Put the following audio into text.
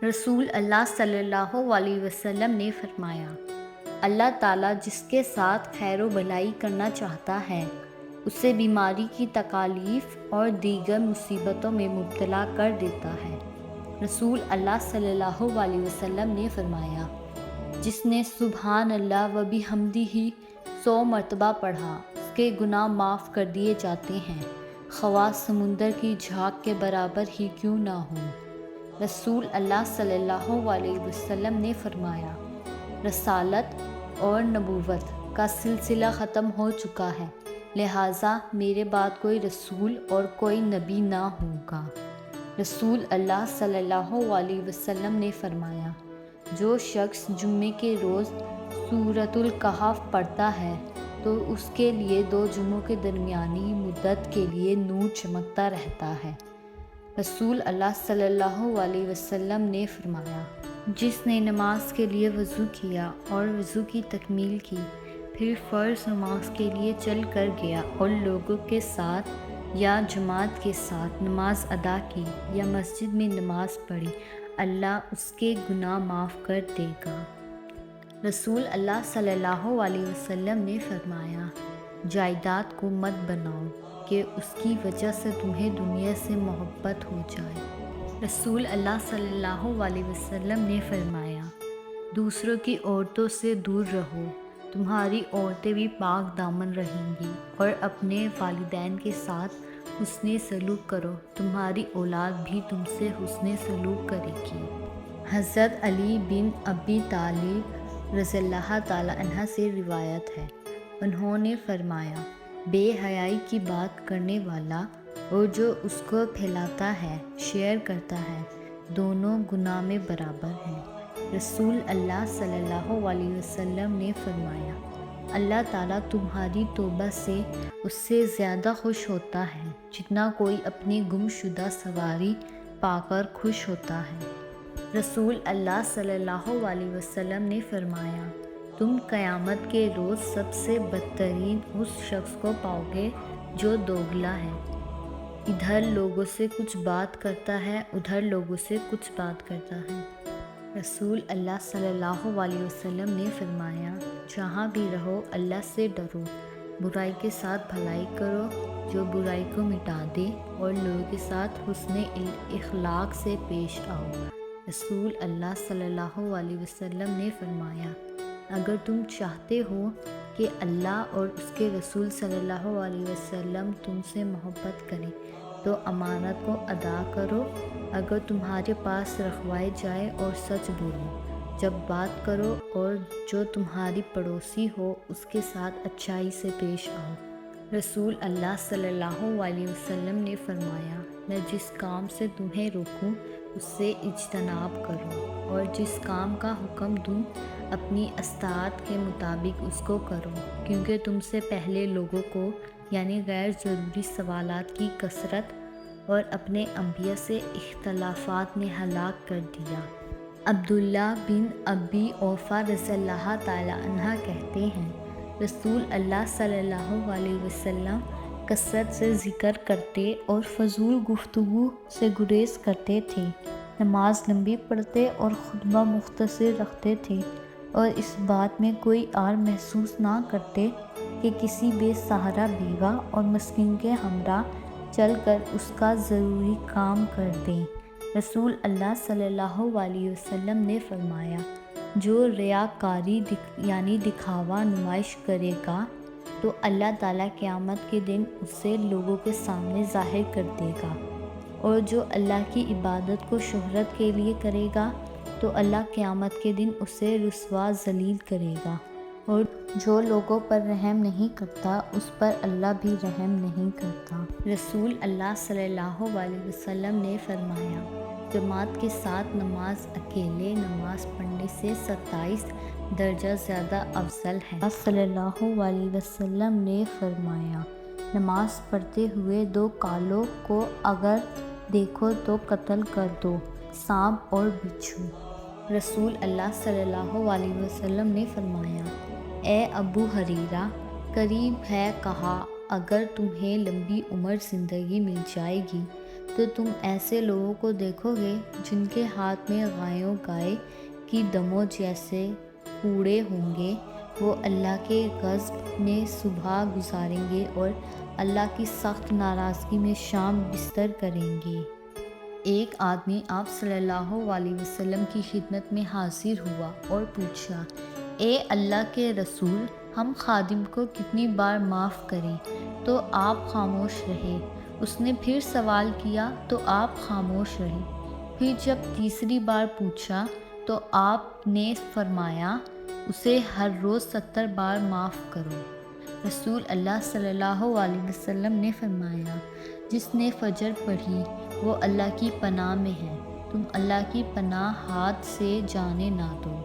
رسول اللہ صلی اللہ علیہ وسلم نے فرمایا، اللہ تعالیٰ جس کے ساتھ خیر و بھلائی کرنا چاہتا ہے اسے بیماری کی تکالیف اور دیگر مصیبتوں میں مبتلا کر دیتا ہے۔ رسول اللہ صلی اللہ علیہ وسلم نے فرمایا، جس نے سبحان اللہ و بحمدہ 100 مرتبہ پڑھا اس کے گناہ معاف کر دیے جاتے ہیں، خواہ سمندر کی جھاگ کے برابر ہی کیوں نہ ہوں۔ رسول اللہ صلی اللہ علیہ وسلم نے فرمایا، رسالت اور نبوت کا سلسلہ ختم ہو چکا ہے، لہٰذا میرے بعد کوئی رسول اور کوئی نبی نہ ہوگا۔ رسول اللہ صلی اللہ علیہ وسلم نے فرمایا، جو شخص جمعے کے روز سورۃ الکہف پڑھتا ہے تو اس کے لیے 2 جمعوں کے درمیانی مدت کے لیے نور چمکتا رہتا ہے۔ رسول اللہ صلی اللہ علیہ وسلم نے فرمایا، جس نے نماز کے لیے وضو کیا اور وضو کی تکمیل کی، پھر فرض نماز کے لیے چل کر گیا اور لوگوں کے ساتھ یا جماعت کے ساتھ نماز ادا کی یا مسجد میں نماز پڑھی، اللہ اس کے گناہ معاف کر دے گا۔ رسول اللہ صلی اللہ علیہ وسلم نے فرمایا، جائیداد کو مت بناؤ کہ اس کی وجہ سے تمہیں دنیا سے محبت ہو جائے۔ رسول اللہ صلی اللہ علیہ وسلم نے فرمایا، دوسروں کی عورتوں سے دور رہو، تمہاری عورتیں بھی پاک دامن رہیں گی، اور اپنے والدین کے ساتھ حسن سلوک کرو، تمہاری اولاد بھی تم سے حسن سلوک کرے گی۔ حضرت علی بن ابی طالب رضی اللہ تعالی عنہ سے روایت ہے، انہوں نے فرمایا، بے حیائی کی بات کرنے والا اور جو اس کو پھیلاتا ہے، شیئر کرتا ہے، دونوں گناہ میں برابر ہیں۔ رسول اللہ صلی اللہ علیہ وسلم نے فرمایا، اللہ تعالیٰ تمہاری توبہ سے اس سے زیادہ خوش ہوتا ہے جتنا کوئی اپنی گم شدہ سواری پا کر خوش ہوتا ہے۔ رسول اللہ صلی اللہ علیہ وسلم نے فرمایا، تم قیامت کے روز سب سے بدترین اس شخص کو پاؤ گے جو دوگلا ہے، ادھر لوگوں سے کچھ بات کرتا ہے، ادھر لوگوں سے کچھ بات کرتا ہے۔ رسول اللہ صلی اللہ علیہ وسلم نے فرمایا، جہاں بھی رہو اللہ سے ڈرو، برائی کے ساتھ بھلائی کرو جو برائی کو مٹا دے، اور لوگوں کے ساتھ حسن اخلاق سے پیش آؤ۔ رسول اللہ صلی اللہ علیہ وسلم نے فرمایا، اگر تم چاہتے ہو کہ اللہ اور اس کے رسول صلی اللہ علیہ وسلم تم سے محبت کریں تو امانت کو ادا کرو، اگر تمہارے پاس رکھوائے جائے اور سچ بولو، جب بات کرو اور جو تمہاری پڑوسی ہو اس کے ساتھ اچھائی سے پیش آؤ۔ رسول اللہ صلی اللہ علیہ وسلم نے فرمایا، میں جس کام سے تمہیں روکوں اس سے اجتناب کرو، اور جس کام کا حکم دوں اپنی استطاعت کے مطابق اس کو کرو، کیونکہ تم سے پہلے لوگوں کو یعنی غیر ضروری سوالات کی کثرت اور اپنے انبیاء سے اختلافات نے ہلاک کر دیا۔ عبداللہ بن ابی اوفا رضی اللہ تعالی عنہ کہتے ہیں، رسول اللہ صلی اللہ علیہ وسلم کثرت سے ذکر کرتے اور فضول گفتگو سے گریز کرتے تھے، نماز لمبی پڑھتے اور خطبہ مختصر رکھتے تھے، اور اس بات میں کوئی عار محسوس نہ کرتے کہ کسی بے سہارا بیوہ اور مسکین کے ہمراہ چل کر اس کا ضروری کام کر دیں۔ رسول اللہ صلی اللہ علیہ وسلم نے فرمایا، جو ریاکاری یعنی دکھاوا نمائش کرے گا تو اللہ تعالیٰ قیامت کے دن اسے لوگوں کے سامنے ظاہر کر دے گا، اور جو اللہ کی عبادت کو شہرت کے لیے کرے گا تو اللہ قیامت کے دن اسے رسوا ذلیل کرے گا، اور جو لوگوں پر رحم نہیں کرتا اس پر اللہ بھی رحم نہیں کرتا۔ رسول اللہ صلی اللہ علیہ وسلم نے فرمایا، جماعت کے ساتھ نماز اکیلے نماز پڑھنے سے 27 درجہ زیادہ افضل ہے۔ صلی اللہ علیہ وسلم نے فرمایا، نماز پڑھتے ہوئے 2 کالوں کو اگر دیکھو تو قتل کر دو، سانپ اور بچھو۔ رسول اللہ صلی اللہ علیہ وسلم نے فرمایا، اے ابو ہریرہ، قریب ہے کہا اگر تمہیں لمبی عمر زندگی مل جائے گی تو تم ایسے لوگوں کو دیکھو گے جن کے ہاتھ میں گایوں گائے کی دموں جیسے کوڑے ہوں گے۔ وہ اللہ کے غضب میں صبح گزاریں گے اور اللہ کی سخت ناراضگی میں شام بستر کریں گے۔ ایک آدمی آپ صلی اللہ علیہ وسلم کی خدمت میں حاضر ہوا اور پوچھا، اے اللہ کے رسول، ہم خادم کو کتنی بار معاف کریں؟ تو آپ خاموش رہے۔ اس نے پھر سوال کیا تو آپ خاموش رہے۔ پھر جب تیسری بار پوچھا تو آپ نے فرمایا، اسے ہر روز 70 بار معاف کرو۔ رسول اللہ صلی اللہ علیہ وسلم نے فرمایا، جس نے فجر پڑھی وہ اللہ کی پناہ میں ہے، تم اللہ کی پناہ ہاتھ سے جانے نہ دو۔